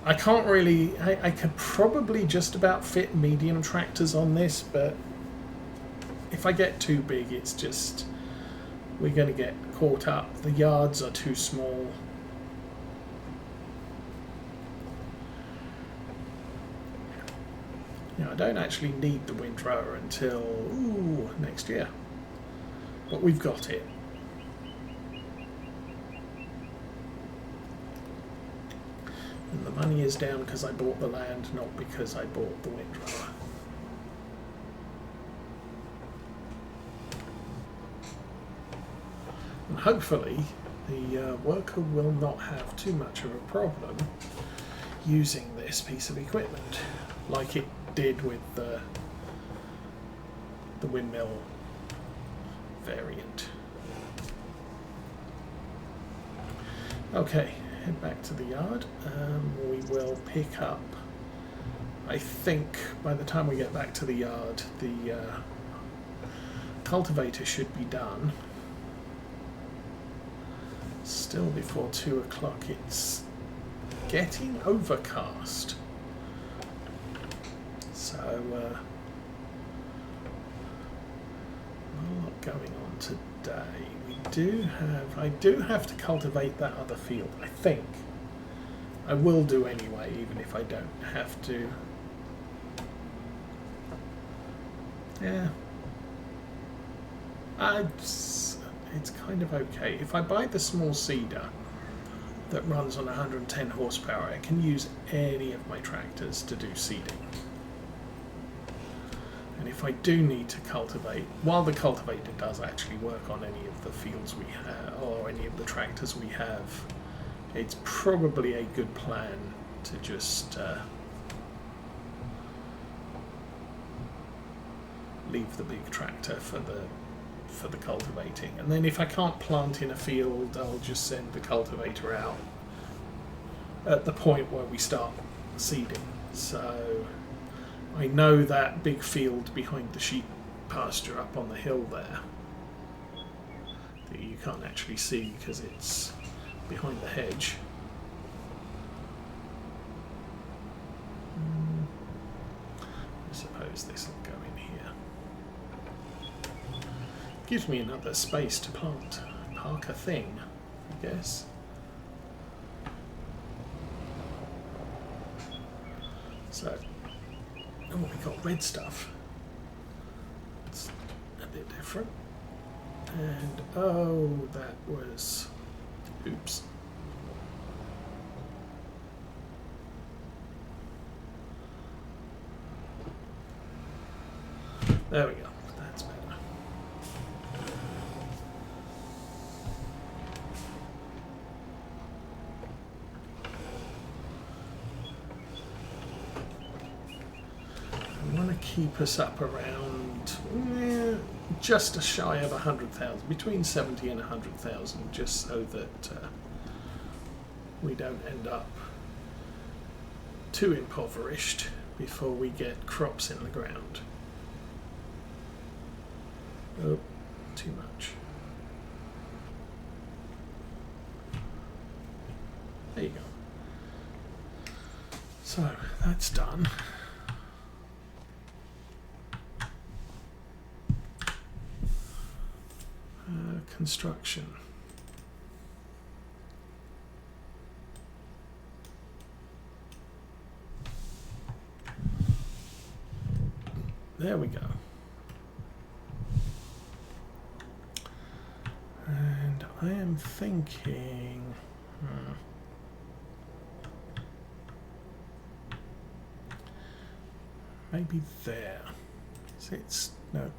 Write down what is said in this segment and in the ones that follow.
I can't really... I could probably just about fit medium tractors on this, but if I get too big, it's just... we're going to get caught up. The yards are too small. You know, I don't actually need the windrower until next year. But we've got it. And the money is down because I bought the land, not because I bought the windrower. And hopefully the worker will not have too much of a problem using this piece of equipment, like it did with the windmill variant. Okay, head back to the yard. We will pick up, I think by the time we get back to the yard, the cultivator should be done. Still before 2 o'clock. It's getting overcast. So, not a lot going on today. I do have to cultivate that other field, I think. I will do anyway, even if I don't have to. Yeah. It's kind of okay. If I buy the small seeder that runs on 110 horsepower, I can use any of my tractors to do seeding. And if I do need to cultivate, while the cultivator does actually work on any of the fields we have, or any of the tractors we have, it's probably a good plan to just leave the big tractor for the cultivating. And then if I can't plant in a field, I'll just send the cultivator out at the point where we start seeding. So I know that big field behind the sheep pasture up on the hill there that you can't actually see because it's behind the hedge. I suppose this will go in here. Gives me another space to park a thing, I guess. So, oh, we got red stuff. It's a bit different. And oh, that was, oops. There we go. That's better. I want to keep us up around just a shy of 100,000, between 70 and 100,000, just so that we don't end up too impoverished before we get crops in the ground. Oh, too much. There you go. So, that's done. Construction. There we go. And I am thinking, maybe there. So it's, no,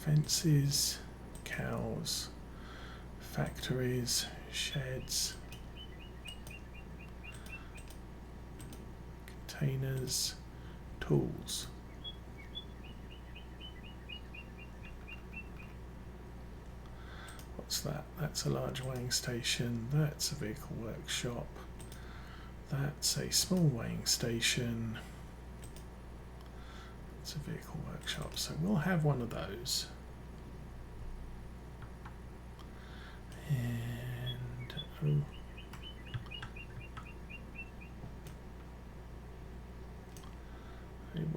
fences, cows, factories, sheds, containers, tools. What's that? That's a large weighing station, that's a vehicle workshop, that's a small weighing station, it's a vehicle workshop, so we'll have one of those. And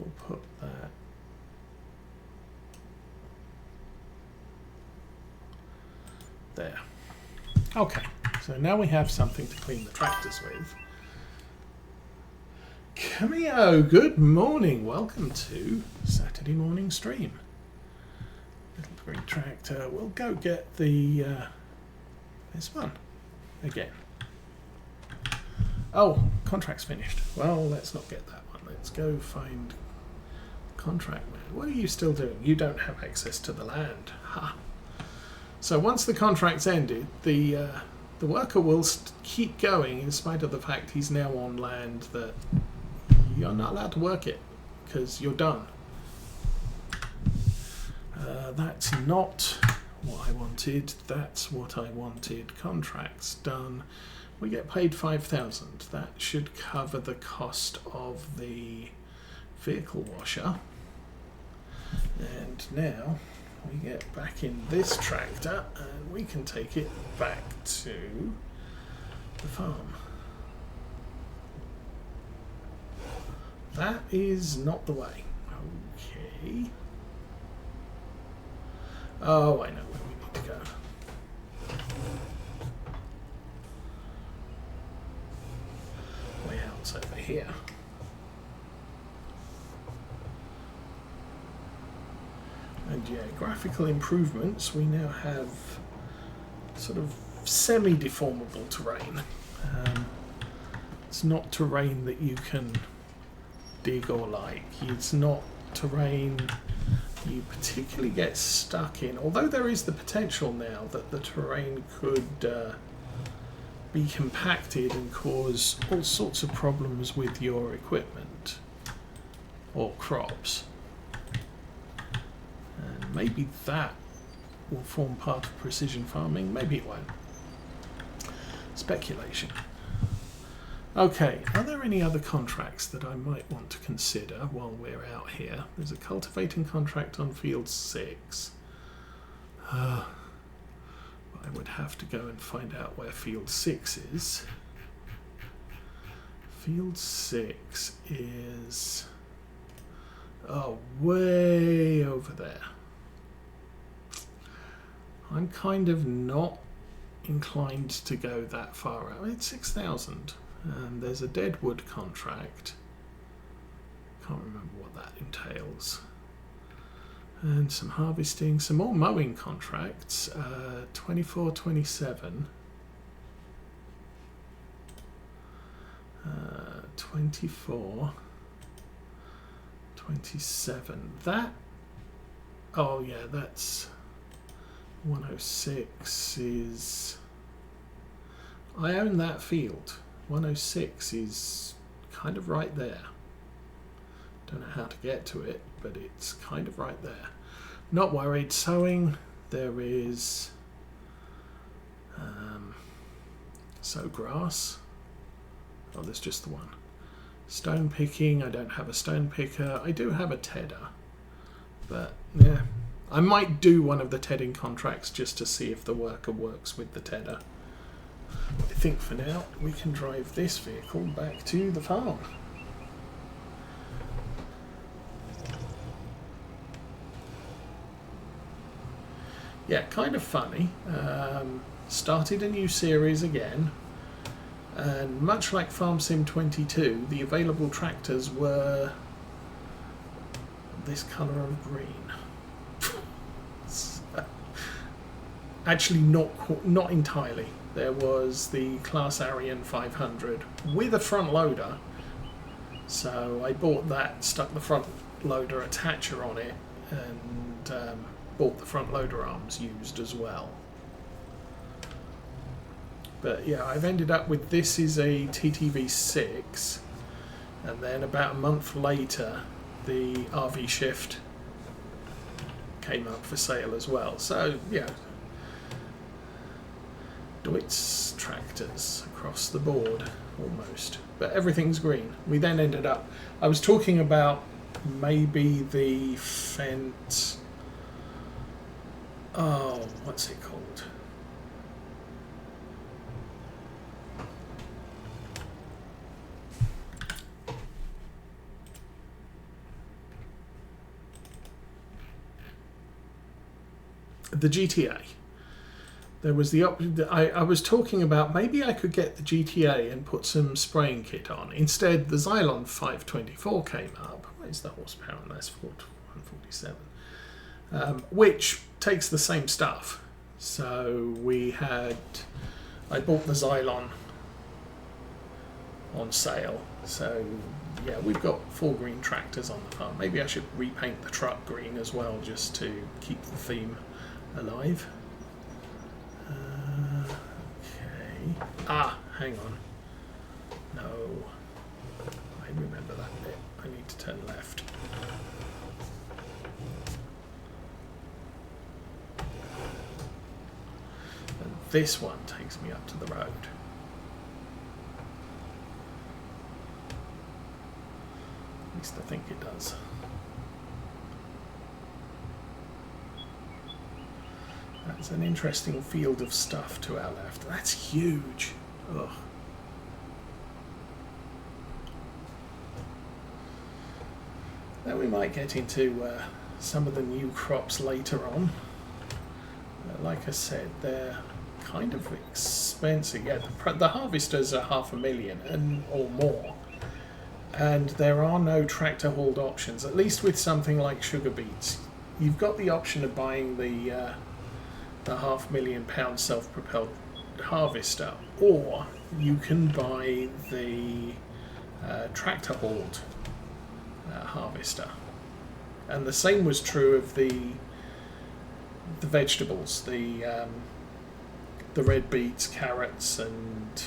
we'll put that there. Okay, so now we have something to clean the tractors with. Cameo, good morning. Welcome to Saturday morning stream. Little green tractor. We'll go get the this one again. Oh, contract's finished. Well, let's not get that one. Let's go find contract man. What are you still doing? You don't have access to the land. Ha. So once the contract's ended, the worker will keep going in spite of the fact he's now on land that you're not allowed to work it because you're done. That's not what I wanted. That's what I wanted. Contracts done. We get paid 5,000. That should cover the cost of the vehicle washer. And now we get back in this tractor and we can take it back to the farm. That is not the way. Okay. Oh, I know where we need to go. Layout's over here. And yeah, graphical improvements. We now have sort of semi-deformable terrain. It's not terrain that you can dig or like. It's not terrain you particularly get stuck in, although there is the potential now that the terrain could be compacted and cause all sorts of problems with your equipment or crops. And maybe that will form part of precision farming, maybe it won't. Speculation. Okay, are there any other contracts that I might want to consider while we're out here? There's a cultivating contract on field 6. I would have to go and find out where field 6 is. Field 6 is way over there. I'm kind of not inclined to go that far out. It's 6,000. And there's a deadwood contract. Can't remember what that entails. And some harvesting, some more mowing contracts. 24, 27. 24, 27. That. Oh yeah, that's 106 is. I own that field. 106 is kind of right there. Don't know how to get to it, but it's kind of right there. Not worried. Sowing, there is sow grass. Oh, there's just the one. Stone picking, I don't have a stone picker. I do have a tedder, but yeah, I might do one of the tedding contracts just to see if the worker works with the tedder. I think for now we can drive this vehicle back to the farm. Yeah, kind of funny. Started a new series again, and much like Farm Sim 22, the available tractors were this colour of green. Actually, not entirely. There was the Class Arian 500 with a front loader, so I bought that, stuck the front loader attacher on it, and bought the front loader arms used as well. But yeah, I've ended up with this is a TTV6, and then about a month later the RV Shift came up for sale as well. So yeah, Deutz tractors across the board almost, but everything's green. We then ended up, I was talking about maybe the Fendt, oh, what's it called? the GTA. There was the I was talking about maybe I could get the GTA and put some spraying kit on. Instead, the Xylon 524 came up. Where's the horsepower on this? 147. Which takes the same stuff. So I bought the Xylon on sale. So yeah, we've got 4 green tractors on the farm. Maybe I should repaint the truck green as well, just to keep the theme alive. Hang on. No. I remember that bit. I need to turn left. And this one takes me up to the road. At least I think it does. That's an interesting field of stuff to our left. That's huge. Ugh. Then we might get into some of the new crops later on. Like I said, they're kind of expensive. Yeah, the harvesters are $500,000 or more. And there are no tractor hauled options, at least with something like sugar beets. You've got the option of buying the £500,000 self-propelled harvester, or you can buy the tractor hauled harvester. And the same was true of the vegetables, the red beets, carrots and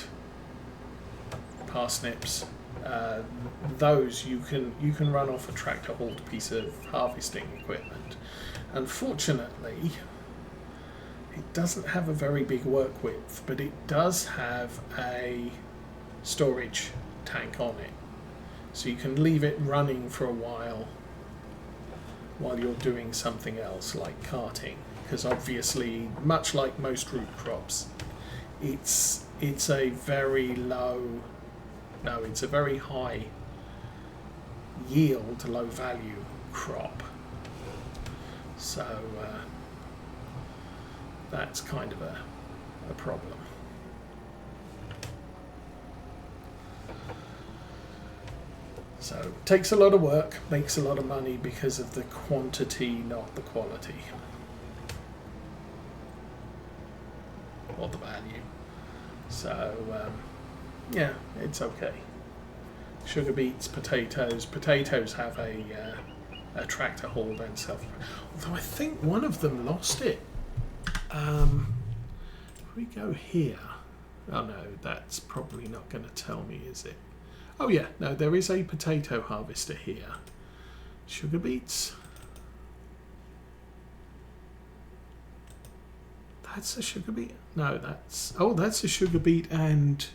parsnips. Those you can run off a tractor hauled piece of harvesting equipment. Unfortunately, it doesn't have a very big work width, but it does have a storage tank on it. So you can leave it running for a while you're doing something else like carting. Because obviously, much like most root crops, it's a very it's a very high yield, low value crop. So that's kind of a problem. So takes a lot of work, makes a lot of money because of the quantity, not the quality. Or the value. So yeah, it's okay. Sugar beets, potatoes. Potatoes have a tractor hauled and self. Although I think one of them lost it. If we go here, oh no, that's probably not going to tell me, is it? Oh yeah, no, there is a potato harvester here. Sugar beets. That's a sugar beet. No, that's a sugar beet and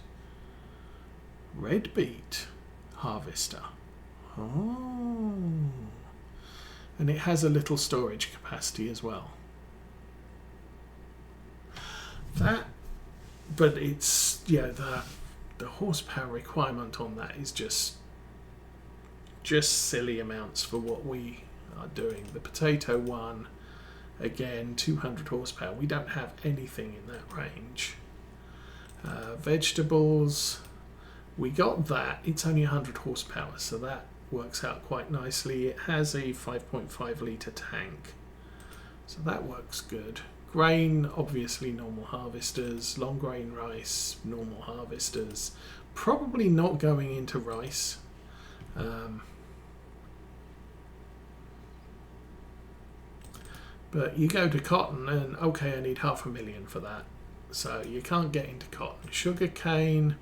red beet harvester. Oh, and it has a little storage capacity as well. But it's, yeah, the horsepower requirement on that is just silly amounts for what we are doing. The potato one, again, 200 horsepower. We don't have anything in that range. Vegetables, we got that. It's only 100 horsepower, so that works out quite nicely. It has a 5.5 litre tank, so that works good. Grain, obviously normal harvesters. Long grain rice, normal harvesters. Probably not going into rice. But you go to cotton and okay, I need $500,000 for that. So you can't get into cotton. Sugar cane,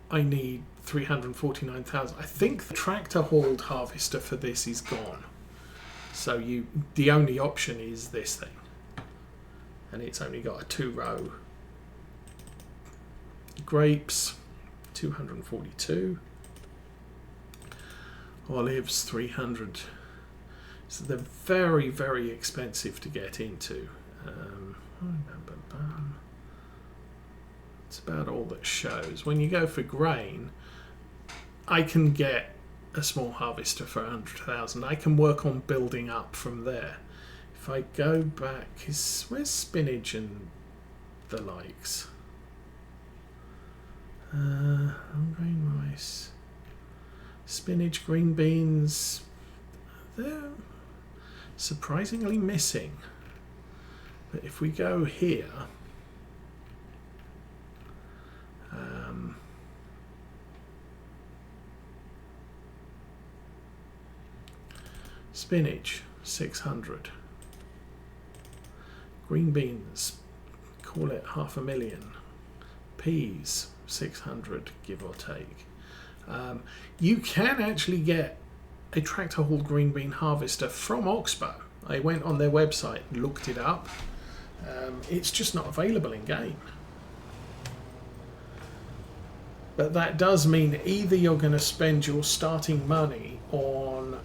I need 349,000. I think the tractor hauled harvester for this is gone. So the only option is this thing. And it's only got a 2-row. Grapes, 242. Olives, 300. So they're very, very expensive to get into. It's about all that shows. When you go for grain, I can get a small harvester for 100,000. I can work on building up from there. If I go back, where's spinach and the likes? Whole grain rice, spinach, green beans, they're surprisingly missing. But if we go here, spinach 600, green beans, call it 500,000, peas 600 give or take. You can actually get a tractor hauled green bean harvester from Oxbow. I went on their website and looked it up. It's just not available in game. But that does mean either you're going to spend your starting money on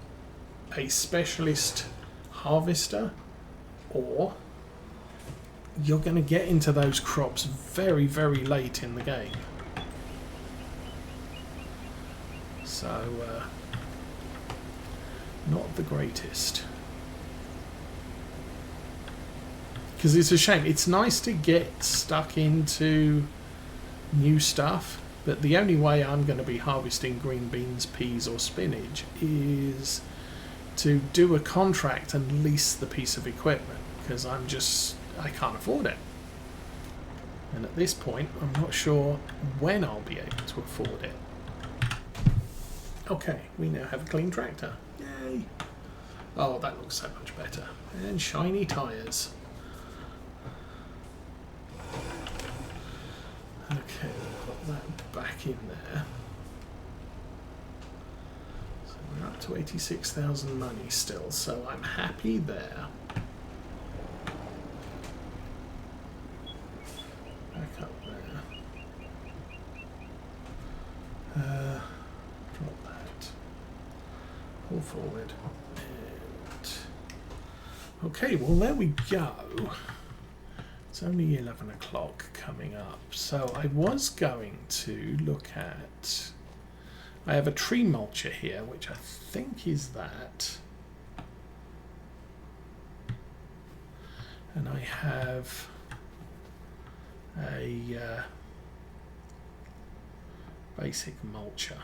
a specialist harvester, or you're going to get into those crops very, very late in the game. So, not the greatest. Because it's a shame. It's nice to get stuck into new stuff, but the only way I'm going to be harvesting green beans, peas or spinach is to do a contract and lease the piece of equipment, because I can't afford it. And at this point, I'm not sure when I'll be able to afford it. Okay, we now have a clean tractor. Yay! Oh, that looks so much better. And shiny tyres. Okay, we'll put that back in there. So we're up to 86,000 money still, so I'm happy there. Back up there. Drop that. Pull forward. And okay, well there we go. It's only 11 o'clock coming up, so I was going to look at... I have a tree mulcher here, which I think is that. And I have a basic mulcher.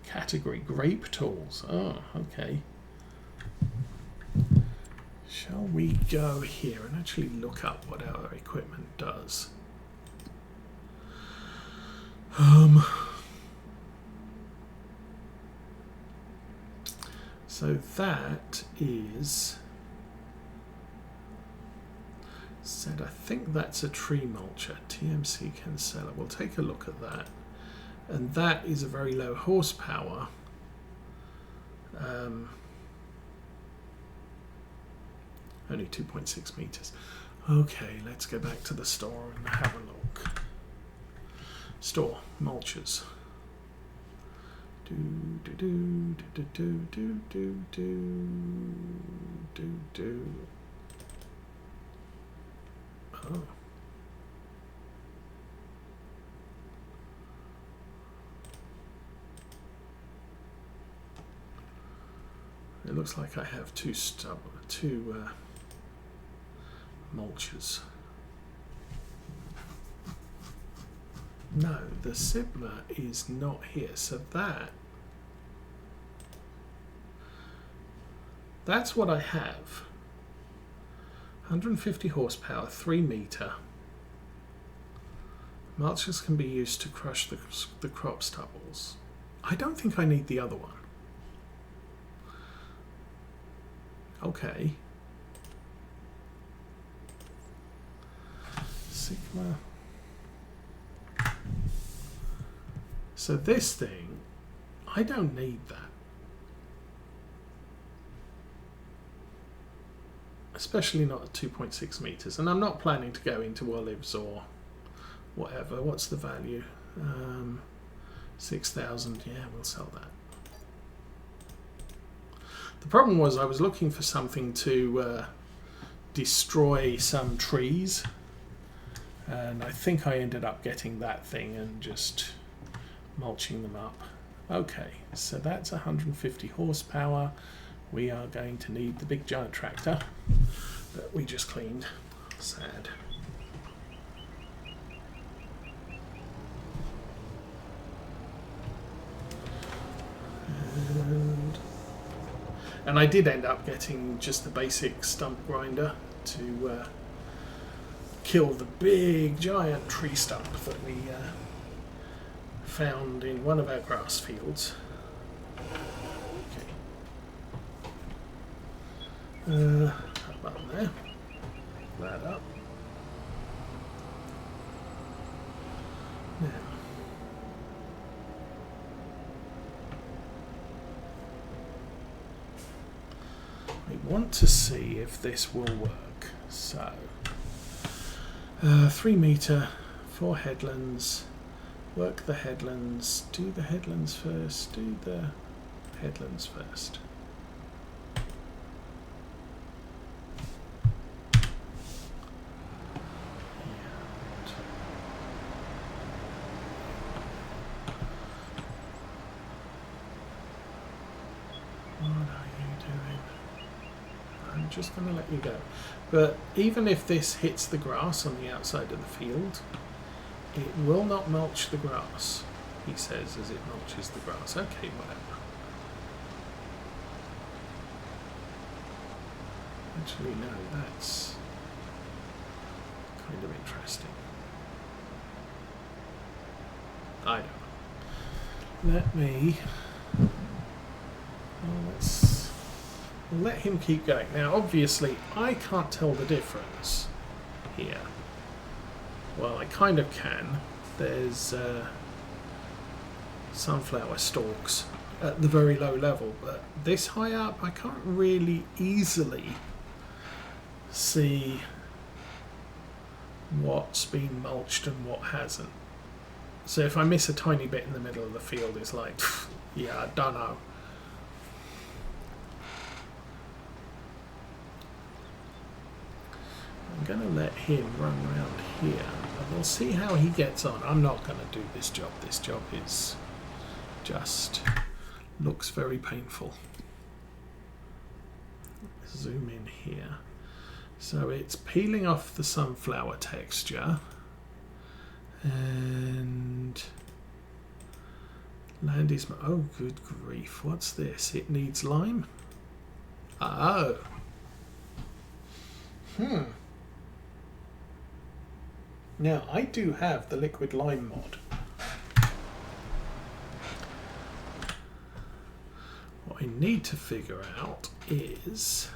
Category grape tools. Oh, okay. Shall we go here and actually look up what our equipment does? So that is said, I think that's a tree mulcher. TMC can sell it. We'll take a look at that. And that is a very low horsepower. Only 2.6 meters. Okay, let's go back to the store and have a look. Store, mulchers. Do do do do do do do do do. Oh. It looks like I have two mulchers. No, the Sigma is not here, so that's what I have. 150 horsepower, 3 meter. Mulchers can be used to crush the crop stubbles. I don't think I need the other one. Okay. Sigma. So this thing, I don't need that. Especially not at 2.6 meters. And I'm not planning to go into olives or whatever. What's the value? 6,000. Yeah, we'll sell that. The problem was I was looking for something to destroy some trees. And I think I ended up getting that thing and just mulching them up. Okay, so that's 150 horsepower. we are going to need the big giant tractor that we just cleaned. Sad. And I did end up getting just the basic stump grinder to kill the big giant tree stump that we found in one of our grass fields. Okay. That button there. That up. Now. We want to see if this will work. So, 3 meter, 4 headlands. Work the headlands. Do the headlands first. Do the headlands first. Just going to let you go. But even if this hits the grass on the outside of the field, it will not mulch the grass, he says, as it mulches the grass. Okay, whatever. Actually, no, that's kind of interesting. I don't know. Let me... Well, let's... let him keep going. Now, obviously, I can't tell the difference here. Well, I kind of can. There's sunflower stalks at the very low level, but this high up, I can't really easily see what's been mulched and what hasn't. So if I miss a tiny bit in the middle of the field, it's like, yeah, I don't know. I'm going to let him run around here, and we'll see how he gets on. I'm not going to do this job. This job is just looks very painful. Zoom in here. So it's peeling off the sunflower texture, and land is... oh, good grief. What's this? It needs lime? Oh. Now, I do have the liquid lime mod. What I need to figure out is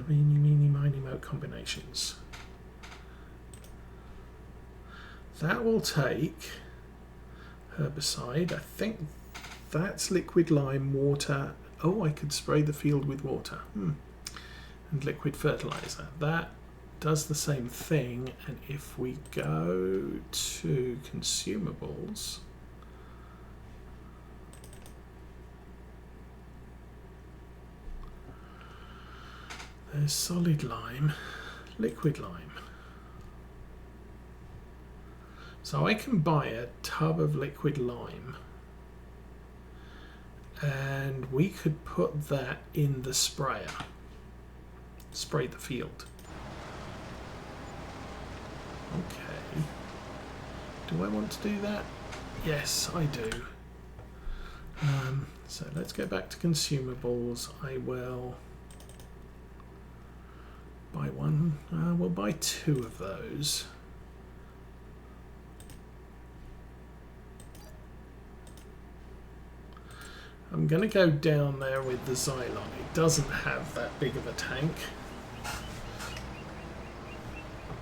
meeny, meeny, miny, mo combinations. That will take herbicide. I think that's liquid lime, water. Oh, I could spray the field with water. And liquid fertilizer. That does the same thing, and if we go to consumables, there's solid lime, liquid lime. So I can buy a tub of liquid lime, and we could put that in the sprayer, spray the field. Okay. Do I want to do that? Yes, I do. So let's go back to consumables. I will buy one. We'll buy 2 of those. I'm going to go down there with the Xylon. It doesn't have that big of a tank.